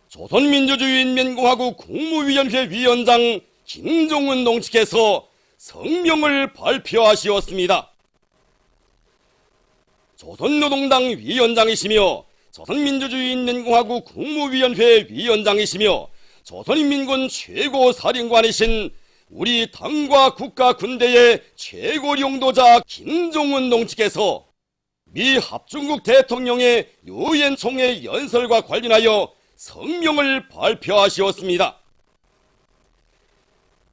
조선민주주의인민공화국 국무위원회 위원장 김정은 동지께서 성명을 발표하시었습니다. 조선노동당 위원장이시며 조선민주주의인민공화국 국무위원회 위원장이시며 조선인민군 최고사령관이신 우리 당과 국가 군대의 최고 용도자 김정은 동지께서 미 합중국 대통령의 유엔 총회 연설과 관련하여 성명을 발표하시었습니다.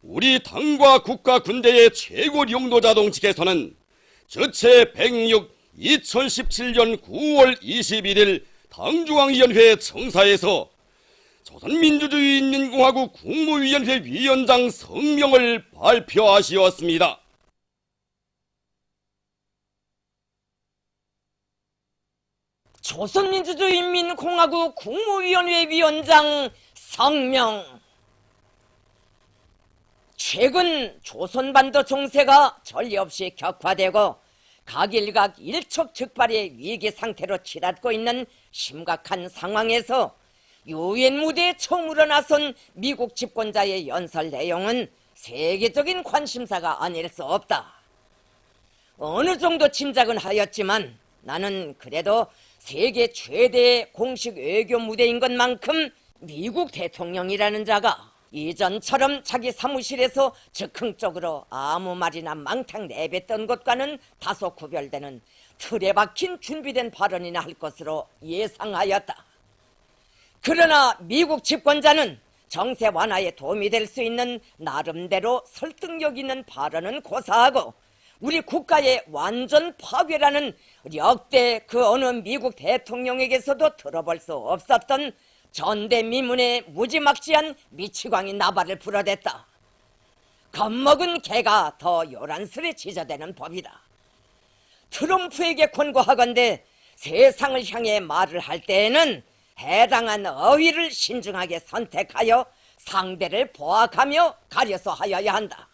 우리 당과 국가 군대의 최고 용도자 동지께서는 주체 106 2017년 9월 21일 당중앙위원회 청사에서 조선민주주의인민공화국 국무위원회 위원장 성명을 발표하시었습니다. 조선민주주의인민공화국 국무위원회 위원장 성명. 최근 조선반도情勢가 전례 없이 격화되고 각일각 일촉즉발의 위기 상태로 치닫고 있는 심각한 상황에서 유엔 무대에 처음으로 나선 미국 집권자의 연설 내용은 세계적인 관심사가 아닐 수 없다. 어느 정도 짐작은 하였지만 나는 그래도 세계 최대의 공식 외교 무대인 것만큼 미국 대통령이라는 자가 이전처럼 자기 사무실에서 즉흥적으로 아무 말이나 망탕 내뱉던 것과는 다소 구별되는 틀에 박힌 준비된 발언이나 할 것으로 예상하였다. 그러나 미국 집권자는 정세 완화에 도움이 될 수 있는 나름대로 설득력 있는 발언은 고사하고 우리 국가의 완전 파괴라는 역대 그 어느 미국 대통령에게서도 들어볼 수 없었던 전대미문의 무지막지한 미치광이 나발을 불어댔다. 겁먹은 개가 더 요란스레 짖어대는 법이다. 트럼프에게 권고하건대 세상을 향해 말을 할 때에는 해당한 어휘를 신중하게 선택하여 상대를 보악하며 가려서 하여야 한다.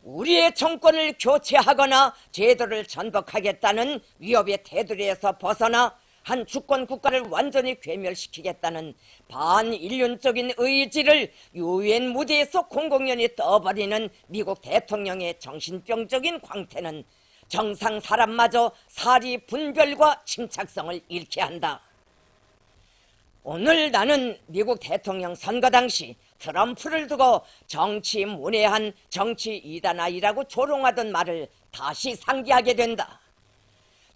우리의 정권을 교체하거나 제도를 전복하겠다는 위협의 테두리에서 벗어나 한 주권 국가를 완전히 괴멸시키겠다는 반인륜적인 의지를 유엔 무대에서 공공연히 떠버리는 미국 대통령의 정신병적인 광태는 정상 사람마저 사리 분별과 침착성을 잃게 한다. 오늘 나는 미국 대통령 선거 당시 트럼프를 두고 정치 문외한 정치 이단아이라고 조롱하던 말을 다시 상기하게 된다.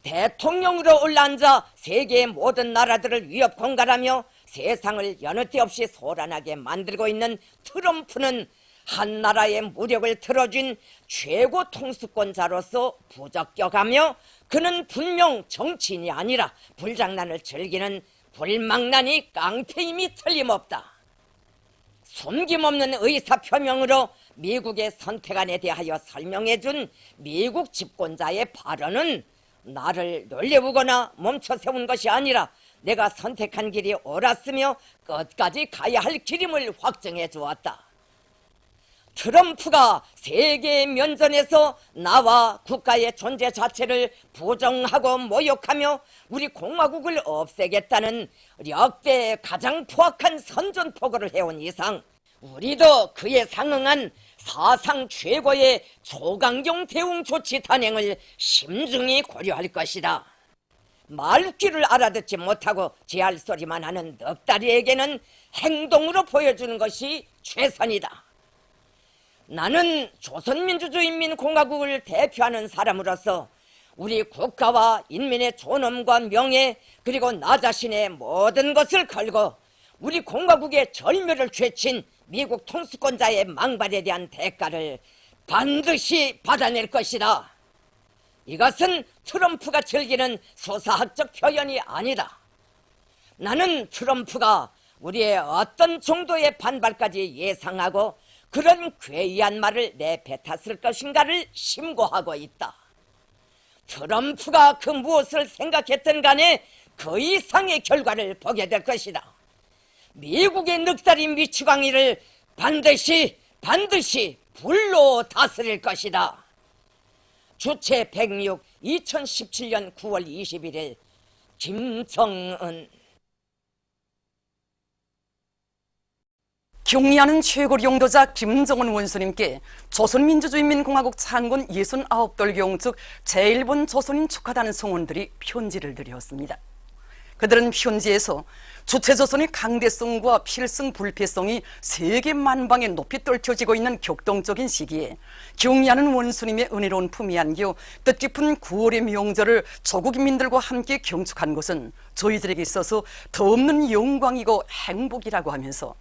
대통령으로 올라앉아 세계의 모든 나라들을 위협 공갈하며 세상을 여느 때 없이 소란하게 만들고 있는 트럼프는 한 나라의 무력을 틀어준 최고 통수권자로서 부적격하며 그는 분명 정치인이 아니라 불장난을 즐기는 불망난이 깡패임이 틀림없다. 숨김없는 의사표명으로 미국의 선택안에 대하여 설명해준 미국 집권자의 발언은 나를 놀려보거나 멈춰세운 것이 아니라 내가 선택한 길이 옳았으며 끝까지 가야 할 길임을 확증해 주었다. 트럼프가 세계의 면전에서 나와 국가의 존재 자체를 부정하고 모욕하며 우리 공화국을 없애겠다는 역대 가장 포악한 선전포고를 해온 이상 우리도 그에 상응한 사상 최고의 초강경 대응 조치 단행을 심중히 고려할 것이다. 말귀를 알아듣지 못하고 제할 소리만 하는 넉다리에게는 행동으로 보여주는 것이 최선이다. 나는 조선민주주의인민공화국을 대표하는 사람으로서 우리 국가와 인민의 존엄과 명예 그리고 나 자신의 모든 것을 걸고 우리 공화국의 절멸을 죄친 미국 통수권자의 망발에 대한 대가를 반드시 받아낼 것이다. 이것은 트럼프가 즐기는 수사학적 표현이 아니다. 나는 트럼프가 우리의 어떤 정도의 반발까지 예상하고 그런 괴이한 말을 내뱉었을 것인가를 심고하고 있다. 트럼프가 그 무엇을 생각했든 간에 그 이상의 결과를 보게 될 것이다. 미국의 늑다리 미치광이를 반드시 불로 다스릴 것이다. 주체 106 2017년 9월 21일 김정은. 경리하는 최고 용도자 김정은 원수님께 조선민주주의인민공화국 창군 69돌 경축 제1본 조선인 축하단 성원들이 편지를 드렸습니다. 그들은 편지에서 주체조선의 강대성과 필승 불패성이 세계 만방에 높이 떨쳐지고 있는 격동적인 시기에 경리하는 원수님의 은혜로운 품이 안겨 뜻깊은 9월의 명절을 조국인민들과 함께 경축한 것은 저희들에게 있어서 더없는 영광이고 행복이라고 하면서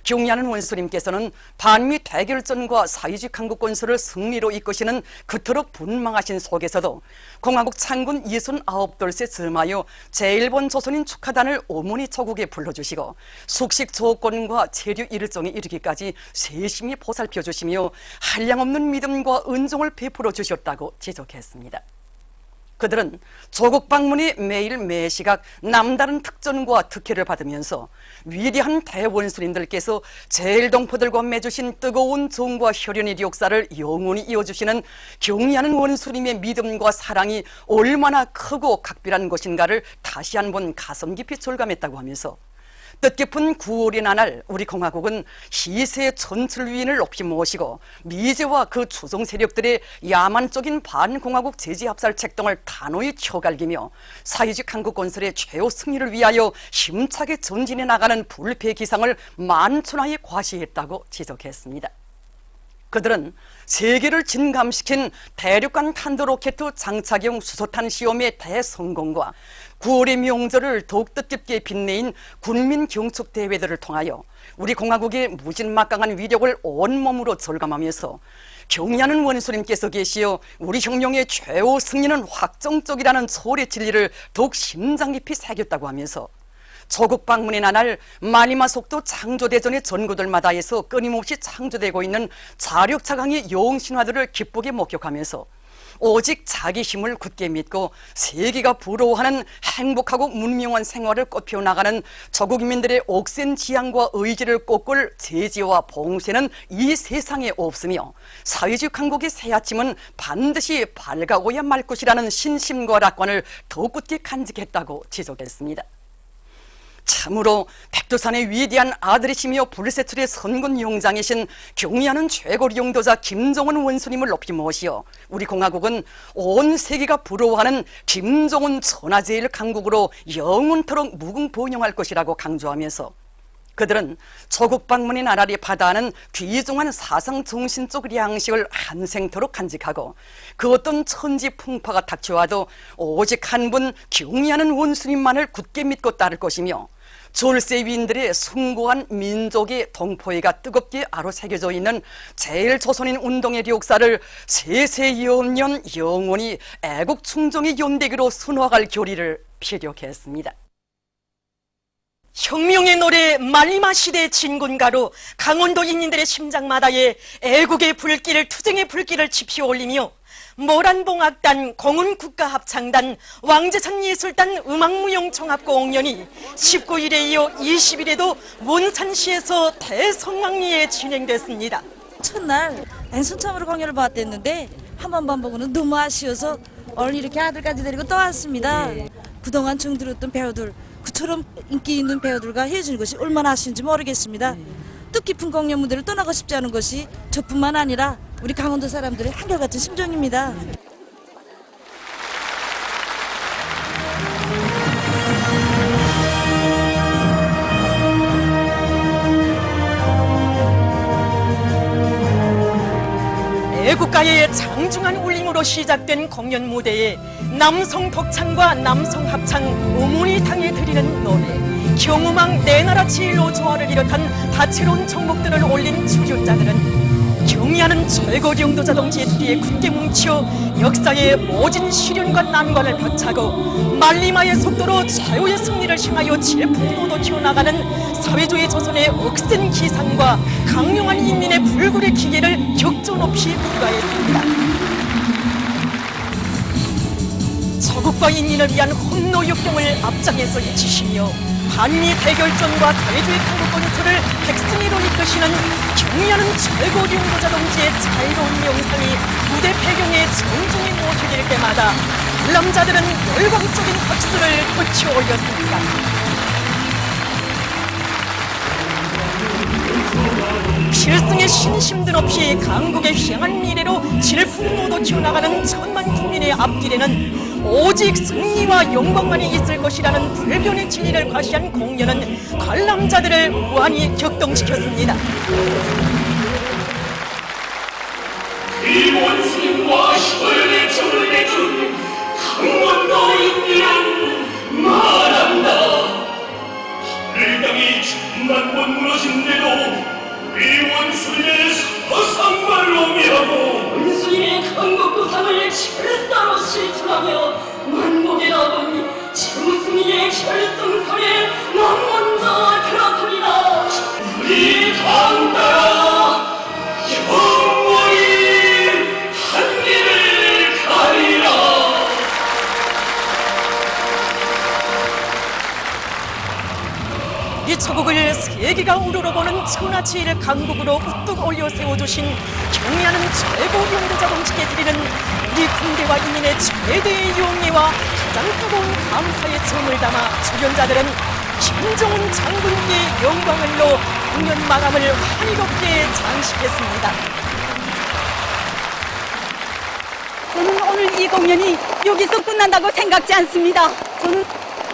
경리하는 원수님께서는 반미 대결전과 사회주의 강국 건설을 승리로 이끄시는 그토록 분망하신 속에서도 공화국 창군 69돌세 즈음하여 제1본 조선인 축하단을 어머니 조국에 불러주시고 숙식 조건과 체류 일정에 이르기까지 세심히 보살펴 주시며 한량없는 믿음과 은총을 베풀어 주셨다고 지적했습니다. 그들은 조국 방문이 매일 매시각 남다른 특전과 특혜를 받으면서 위대한 대원수님들께서 제일동포들과 맺으신 뜨거운 정과 혈연의 역사를 영원히 이어주시는 경리하는 원수님의 믿음과 사랑이 얼마나 크고 각별한 것인가를 다시 한번 가슴 깊이 절감했다고 하면서 뜻깊은 9월의 나날 우리 공화국은 희세의 천출위인을 높이 모시고 미제와 그 추종 세력들의 야만적인 반공화국 제지합살 책동을 단호히 쳐갈기며 사회주의 강국 건설의 최후 승리를 위하여 힘차게 전진해 나가는 불패 기상을 만천하에 과시했다고 지적했습니다. 그들은 세계를 진감시킨 대륙간 탄도로켓 장착용 수소탄 시험의 대성공과 9월의 명절을 더욱 뜻깊게 빛내인 군민 경축 대회들을 통하여 우리 공화국의 무진막강한 위력을 온몸으로 절감하면서 경리하는 원수님께서 계시어 우리 혁명의 최후 승리는 확정적이라는 소리 진리를 더욱 심장 깊이 새겼다고 하면서 조국 방문의 나날 마니마 속도 창조대전의 전구들마다에서 끊임없이 창조되고 있는 자력자강의 영신화들을 기쁘게 목격하면서 오직 자기 힘을 굳게 믿고 세계가 부러워하는 행복하고 문명한 생활을 꽃피워나가는 조국민들의 억센 지향과 의지를 꺾을 제지와 봉쇄는 이 세상에 없으며 사회주의 강국의 새아침은 반드시 밝아오야 말 것이라는 신심과 낙관을 더욱 굳게 간직했다고 지적했습니다. 참으로 백두산의 위대한 아들이시며 불세출의 선군 용장이신 경리하는 최고 용도자 김정은 원수님을 높이 모시어 우리 공화국은 온 세계가 부러워하는 김정은 천하제일 강국으로 영원토록 무궁번영할 것이라고 강조하면서 그들은 조국 방문의 나날이 바다하는 귀중한 사상 정신적 양식을 한생토록 간직하고 그 어떤 천지 풍파가 닥쳐와도 오직 한 분 경리하는 원수님만을 굳게 믿고 따를 것이며 졸세위인들의 숭고한 민족의 동포애가 뜨겁게 아로새겨져 있는 제일조선인 운동의 역사를 세세연년 영원히 애국충정의 연대기로 선화할 교리를 피력했습니다. 혁명의 노래 말리마 시대의 진군가로 강원도 인민들의 심장마다에 애국의 불길을 투쟁의 불길을 지피어 올리며 모란봉악단, 공훈국가합창단, 왕제산예술단 음악무용종합공연이 19일에 이어 20일에도 원산시에서 대성황리에 진행됐습니다. 첫날 앤순참으로 공연을 봤댔는데 한 번만 보고는 너무 아쉬워서 얼른 이렇게 아들까지 데리고 또 왔습니다. 그동안 정들었던 배우들, 그처럼 인기 있는 배우들과 헤어지는 것이 얼마나 아쉬운지 모르겠습니다. 뜻깊은 공연 무대를 떠나고 싶지 않은 것이 저뿐만 아니라 우리 강원도 사람들의 한결같은 심정입니다. 애국가의 장중한 울림으로 시작된 공연 무대에 남성 덕창과 남성 합창 어머니 당에 드리는 노래, 경음악 내 나라 제일로 조화를 비롯한 다채로운 종목들을 올린 주류자들은 경의하는 최고 용도자 동지의 뒤에 굳게 뭉쳐 역사의 모진 시련과 난관을 박차고 말리마의 속도로 최후의 승리를 향하여 질풍노도 튀어나가는 사회주의 조선의 억센 기상과 강력한 인민의 불굴의 기계를 격전 없이 불가했습니다. 조국과 인민을 위한 혼노 역경을 앞장에서 이치시며 반미 대결전과 사회주의 강국 건설을 백승희로 이끄시는 경의하는 최고 용도자 동지의 자유로운 영상이 무대 배경에 정중히 모셔질 때마다 관람자들은 열광적인 박수를 터치 올렸습니다. 필승의 신심들 없이 강국의 휘황한 미래로 질풍노도 튀어나가는 천만 국민의 앞길에는 오직 승리와 영광만이 있을 것이라는 불변의 진리를 과시한 공연은 관람자들을 무한히 격동시켰습니다. 일본승과 혈의 정을 내준 강원도 인민은 말한다. 하늘 땅이 천만 번 무너진데도 우리 원수의 사상을 오미하고 원수의 강국구상을 철사로 실천하며 만국의 아버님 최우승의 결승선에 난 먼저 들었습니다. 우리 당 따라 영원히 한 길을 가리라. 이 초국을 세계가 우러러보는 천하제일 강국으로 우뚝 올려 세워주신 경의하는 최고 영도자 동지께 드리는 우리 군대와 인민의 최대의 용의와 가장 뜨거운 감사의 정을 담아 출연자들은 김정은 장군께 영광을로 공연 마감을 환희롭게 장식했습니다. 저는 오늘 이 공연이 여기서 끝난다고 생각지 않습니다. 저는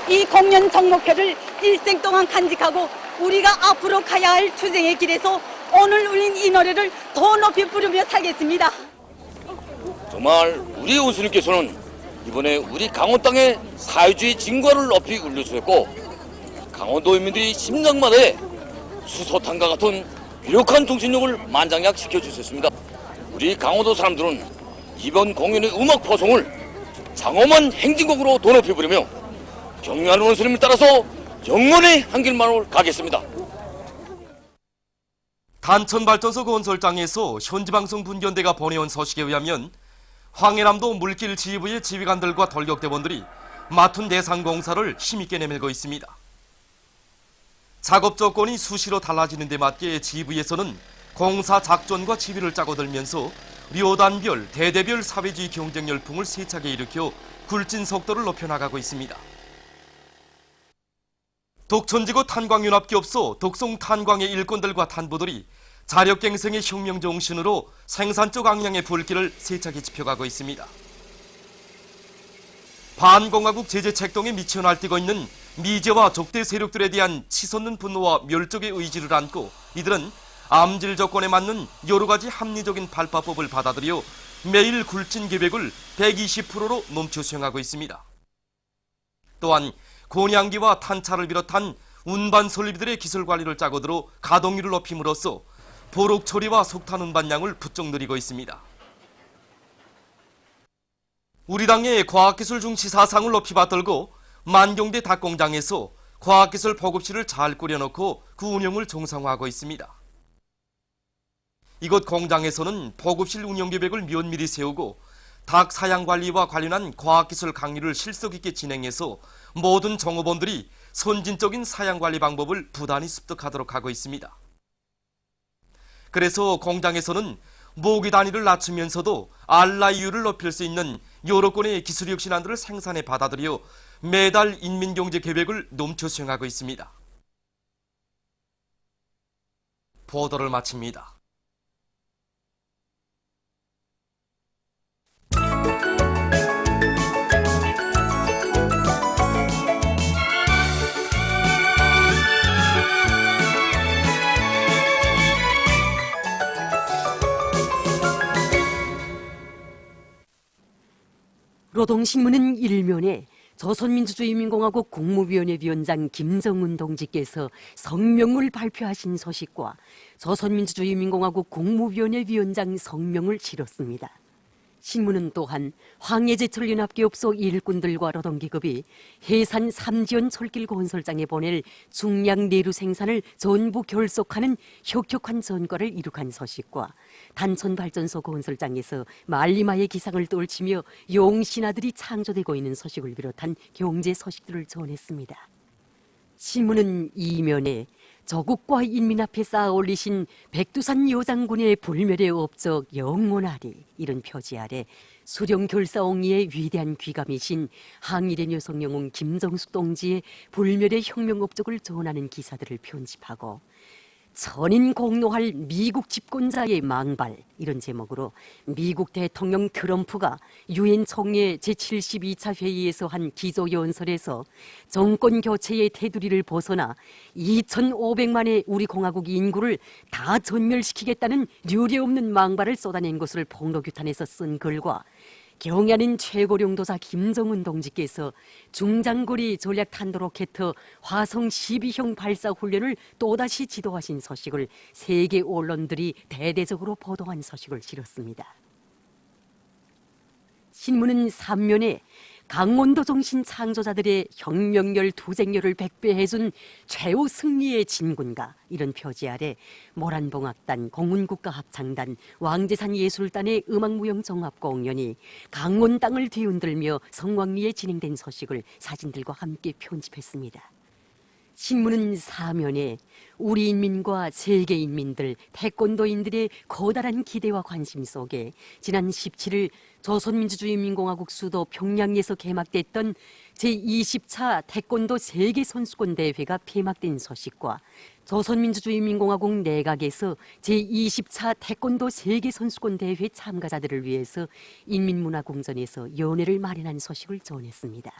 이 공연 정목표를 일생 동안 간직하고 우리가 앞으로 가야 할 투쟁의 길에서 오늘 울린 이 노래를 더 높이 부르며 살겠습니다. 정말 우리 원수님께서는 이번에 우리 강원 땅의 사회주의 진과를 높이 울려주셨고 강원도민들이 심장마다에 수소탄과 같은 유력한 정신력을 만장약 시켜주셨습니다. 우리 강원도 사람들은 이번 공연의 음악 포송을 장엄한 행진곡으로 더 높이 부르며 경유하는 원수님을 따라서 영원의 한길만을 가겠습니다. 단천발전소 건설장에서 현지방송 분견대가 보내온 소식에 의하면 황해남도 물길 지휘부의 지휘관들과 돌격대원들이 맡은 대상 공사를 힘있게 내밀고 있습니다. 작업 조건이 수시로 달라지는 데 맞게 지휘부에서는 공사 작전과 지휘를 짜고 들면서 료단별, 대대별 사회주의 경쟁 열풍을 세차게 일으켜 굴진 속도를 높여나가고 있습니다. 독천지구 탄광윤합기업소 독송 탄광의 일꾼들과 탄부들이 자력갱생의 혁명 정신으로 생산 쪽 악량의 불길을 세차게 지펴가고 있습니다. 반공화국 제재 책동에 미쳐 날뛰고 있는 미제와 적대 세력들에 대한 치솟는 분노와 멸족의 의지를 안고 이들은 암질 조건에 맞는 여러 가지 합리적인 발파법을 받아들여 매일 굴진 계획을 120%로 넘쳐 수행하고 있습니다. 또한 곤양기와 탄차를 비롯한 운반 설비들의 기술 관리를 짜고 들어 가동률을 높임으로써 보록 처리와 석탄 운반량을 부쩍 늘리고 있습니다. 우리 당의 과학기술 중시 사상을 높이 받들고 만경대 닭공장에서 과학기술 보급실을 잘 꾸려놓고 그 운영을 정상화하고 있습니다. 이곳 공장에서는 보급실 운영 계획을 면밀히 세우고 닭 사양 관리와 관련한 과학기술 강의를 실속 있게 진행해서 모든 종업원들이 선진적인 사양 관리 방법을 부단히 습득하도록 하고 있습니다. 그래서 공장에서는 모기 단위를 낮추면서도 알라이율을 높일 수 있는 여러 건의 기술 혁신안들을 생산해 받아들여 매달 인민경제 계획을 넘쳐 수행하고 있습니다. 보도를 마칩니다. 노동신문은 일면에 조선민주주의인민공화국 국무위원회 위원장 김정은 동지께서 성명을 발표하신 소식과 조선민주주의인민공화국 국무위원회 위원장 성명을 실었습니다. 신문은 또한 황해제철연합기업소 일꾼들과 노동기업이 해산 3지원 철길 건설장에 보낼 중량 내루 생산을 전부 결속하는 혁혁한 전과를 이룩한 소식과 단천발전소 건설장에서 말리마의 기상을 떨치며 용신아들이 창조되고 있는 소식을 비롯한 경제 소식들을 전했습니다. 신문은 이면에 조국과 인민 앞에 쌓아 올리신 백두산 여장군의 불멸의 업적 영원하리 이런 표지 아래 수령 결사옹리의 위대한 귀감이신 항일의 여성 영웅 김정숙 동지의 불멸의 혁명 업적을 전하는 기사들을 편집하고 천인 공노할 미국 집권자의 망발 이런 제목으로 미국 대통령 트럼프가 유엔 총회 제72차 회의에서 한 기조연설에서 정권 교체의 테두리를 벗어나 2,500만의 우리 공화국 인구를 다 전멸시키겠다는 유례없는 망발을 쏟아낸 것을 폭로규탄에서 쓴 글과 경야는 최고령도사 김정은 동지께서 중장거리 전략 탄도로켓 화성 12형 발사 훈련을 또다시 지도하신 소식을 세계 언론들이 대대적으로 보도한 소식을 실었습니다. 신문은 3면에 강원도 정신 창조자들의 혁명열 투쟁열을 백배해준 최후 승리의 진군가 이런 표지 아래 모란봉악단, 공훈국가합창단, 왕제산 예술단의 음악무용종합공연이 강원 땅을 뒤흔들며 성황리에 진행된 소식을 사진들과 함께 편집했습니다. 신문은 사면에 우리 인민과 세계 인민들, 태권도인들의 커다란 기대와 관심 속에 지난 17일 조선민주주의인민공화국 수도 평양에서 개막됐던 제20차 태권도 세계선수권대회가 폐막된 소식과 조선민주주의인민공화국 내각에서 제20차 태권도 세계선수권대회 참가자들을 위해서 인민문화궁전에서 연회를 마련한 소식을 전했습니다.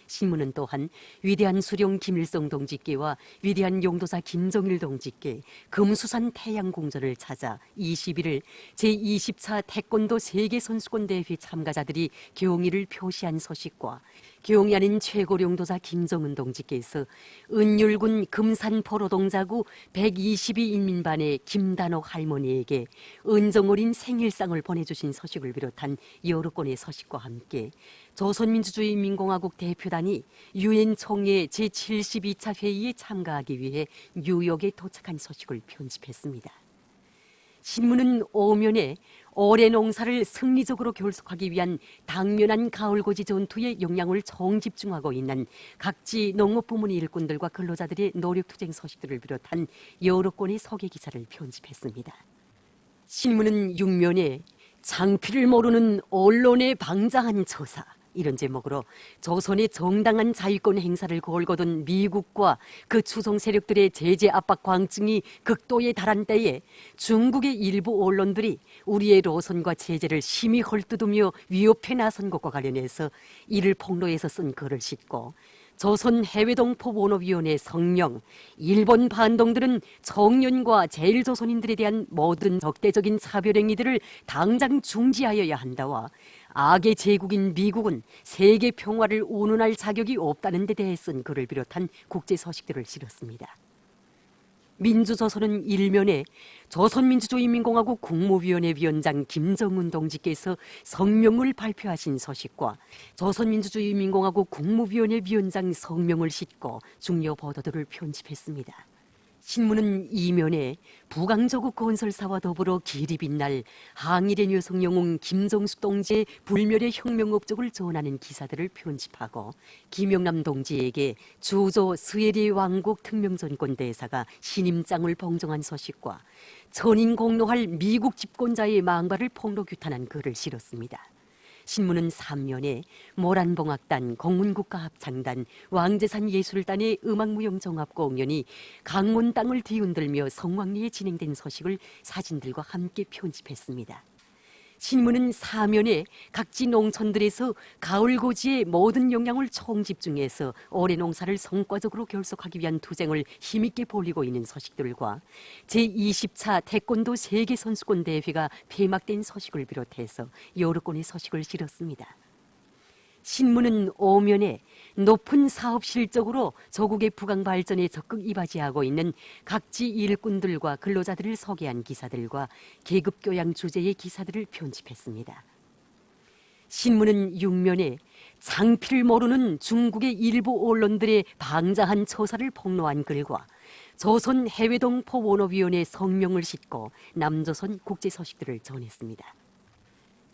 신문은 또한 위대한 수령 김일성 동지께와 위대한 용도사 김정일 동지께 금수산 태양궁전을 찾아 21일 제20차 태권도 세계선수권대회 참가자들이 경의를 표시한 소식과 경야는 최고령도사 김정은 동지께서 은율군 금산포로동자구 122인민반의 김단옥 할머니에게 은정어린 생일상을 보내주신 소식을 비롯한 여러 건의 소식과 함께 조선민주주의인민공화국 대표단이 유엔 총회 제72차 회의에 참가하기 위해 뉴욕에 도착한 소식을 편집했습니다. 신문은 오면에 올해 농사를 승리적으로 결속하기 위한 당면한 가을고지 전투에 역량을 총집중하고 있는 각지 농업부문 일꾼들과 근로자들의 노력투쟁 소식들을 비롯한 여러 건의 소개 기사를 편집했습니다. 신문은 6면에 장피를 모르는 언론의 방장한 처사 이런 제목으로 조선의 정당한 자유권 행사를 걸거둔 미국과 그 추종 세력들의 제재 압박 광증이 극도에 달한 때에 중국의 일부 언론들이 우리의 로선과 제재를 심히 헐뜯으며 위협해 나선 것과 관련해서 이를 폭로해서 쓴 글을 싣고 조선 해외동포원어위원회 성명, 일본 반동들은 청년과 제일조선인들에 대한 모든 적대적인 차별행위들을 당장 중지하여야 한다와 악의 제국인 미국은 세계 평화를 운운할 자격이 없다는 데 대해 쓴 글을 비롯한 국제 소식들을 실었습니다. 민주조선은 일면에 조선민주주의인민공화국 국무위원회 위원장 김정은 동지께서 성명을 발표하신 소식과 조선민주주의인민공화국 국무위원회 위원장 성명을 싣고 중요 보도들을 편집했습니다. 신문은 이면에 부강조국 건설사와 더불어 길이 빛날 항일의 여성 영웅 김정숙 동지의 불멸의 혁명 업적을 전하는 기사들을 편집하고 김영남 동지에게 주조 스웨리 왕국 특명전권 대사가 신임장을 봉정한 소식과 천인 공로할 미국 집권자의 망발을 폭로규탄한 글을 실었습니다. 신문은 3면에 모란봉악단, 공훈국가합창단, 왕제산 예술단의 음악무용종합공연이 강원 땅을 뒤흔들며 성황리에 진행된 소식을 사진들과 함께 편집했습니다. 신문은 4면에 각지 농촌들에서 가을고지의 모든 역량을 총집중해서 올해 농사를 성과적으로 결속하기 위한 투쟁을 힘있게 벌이고 있는 소식들과 제20차 태권도 세계선수권대회가 폐막된 소식을 비롯해서 여러 건의 소식을 실었습니다. 신문은 5면에 높은 사업 실적으로 조국의 부강 발전에 적극 이바지하고 있는 각지 일꾼들과 근로자들을 소개한 기사들과 계급 교양 주제의 기사들을 편집했습니다. 신문은 6면에 장피를 모르는 중국의 일부 언론들의 방자한 처사를 폭로한 글과 조선 해외동포원어위원회 성명을 싣고 남조선 국제 소식들을 전했습니다.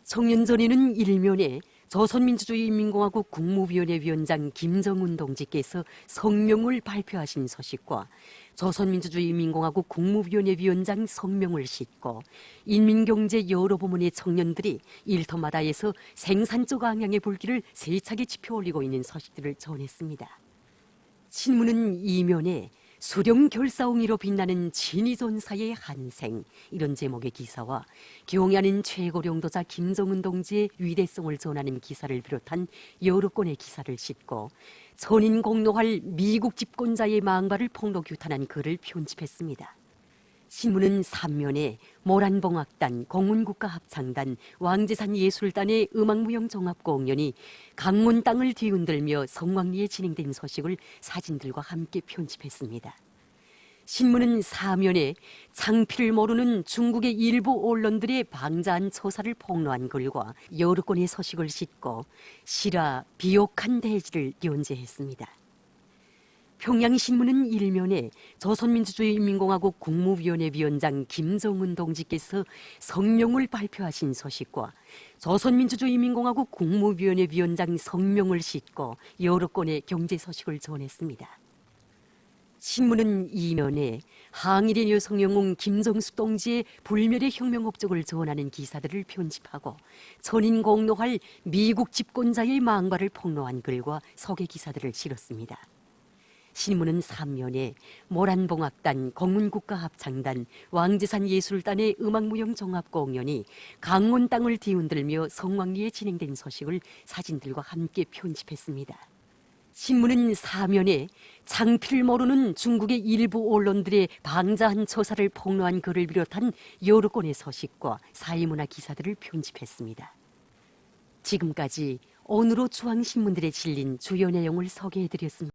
청년전에는 일면에 조선민주주의인민공화국 국무위원회 위원장 김정은 동지께서 성명을 발표하신 소식과 조선민주주의인민공화국 국무위원회 위원장 성명을 싣고 인민경제 여러 부문의 청년들이 일터마다에서 생산적 방향의 불길을 세차게 지펴올리고 있는 소식들을 전했습니다. 신문은 이면에 수령 결사옹이로 빛나는 진위전사의 한생, 이런 제목의 기사와 경야는 최고령도자 김정은 동지의 위대성을 전하는 기사를 비롯한 여러 건의 기사를 싣고 선인 공노할 미국 집권자의 망발을 폭로 규탄한 글을 편집했습니다. 신문은 3면에 모란봉악단, 공문국가합창단, 왕제산 예술단의 음악무용 종합공연이 강원 땅을 뒤흔들며 성황리에 진행된 소식을 사진들과 함께 편집했습니다. 신문은 4면에 창피를 모르는 중국의 일부 언론들의 방자한 처사를 폭로한 글과 여러 건의 소식을 싣고 실화 비옥한 대지를 연재했습니다. 평양신문은 1면에 조선민주주의인민공화국 국무위원회 위원장 김정은 동지께서 성명을 발표하신 소식과 조선민주주의인민공화국 국무위원회 위원장 성명을 싣고 여러 건의 경제 소식을 전했습니다. 신문은 2면에 항일의 여성영웅 김정숙 동지의 불멸의 혁명 업적을 전하는 기사들을 편집하고 선인 공로할 미국 집권자의 망발을 폭로한 글과 소개 기사들을 실었습니다. 신문은 3면에 모란봉악단, 공문국가합창단, 왕제산 예술단의 음악무용 종합공연이 강원 땅을 뒤흔들며 성황리에 진행된 소식을 사진들과 함께 편집했습니다. 신문은 4면에 창피를 모르는 중국의 일부 언론들의 방자한 처사를 폭로한 글을 비롯한 여러 건의 소식과 사회문화 기사들을 편집했습니다. 지금까지 오늘로 중앙신문들에 실린 주요 내용을 소개해드렸습니다.